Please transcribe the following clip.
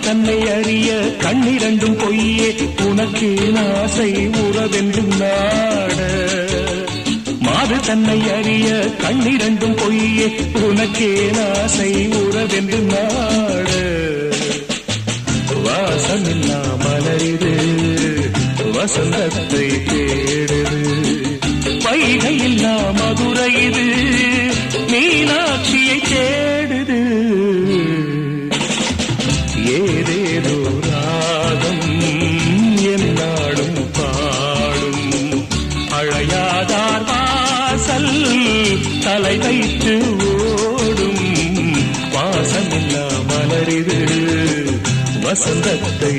தன்னை அறிய கண்ணிரண்டும் பொய்யே உனக்கு ஆசை உறவென்றும் நாட மாது தன்னை அறிய கண்ணிரண்டும் பொய்யே உனக்கே ஆசை உறவென்று நாட வாசமில்லா மலரிது வசந்தத்தை தேடுது வைகையில்லா மதுரை இது மீனாட்சியை தேடுது ஏதேதோ ராகம் என்னாடும் பாடும் அழையாதார் வாசல் தலை வைத்து ஓடும் வாசமில்லா மலரிது வசந்தத்தை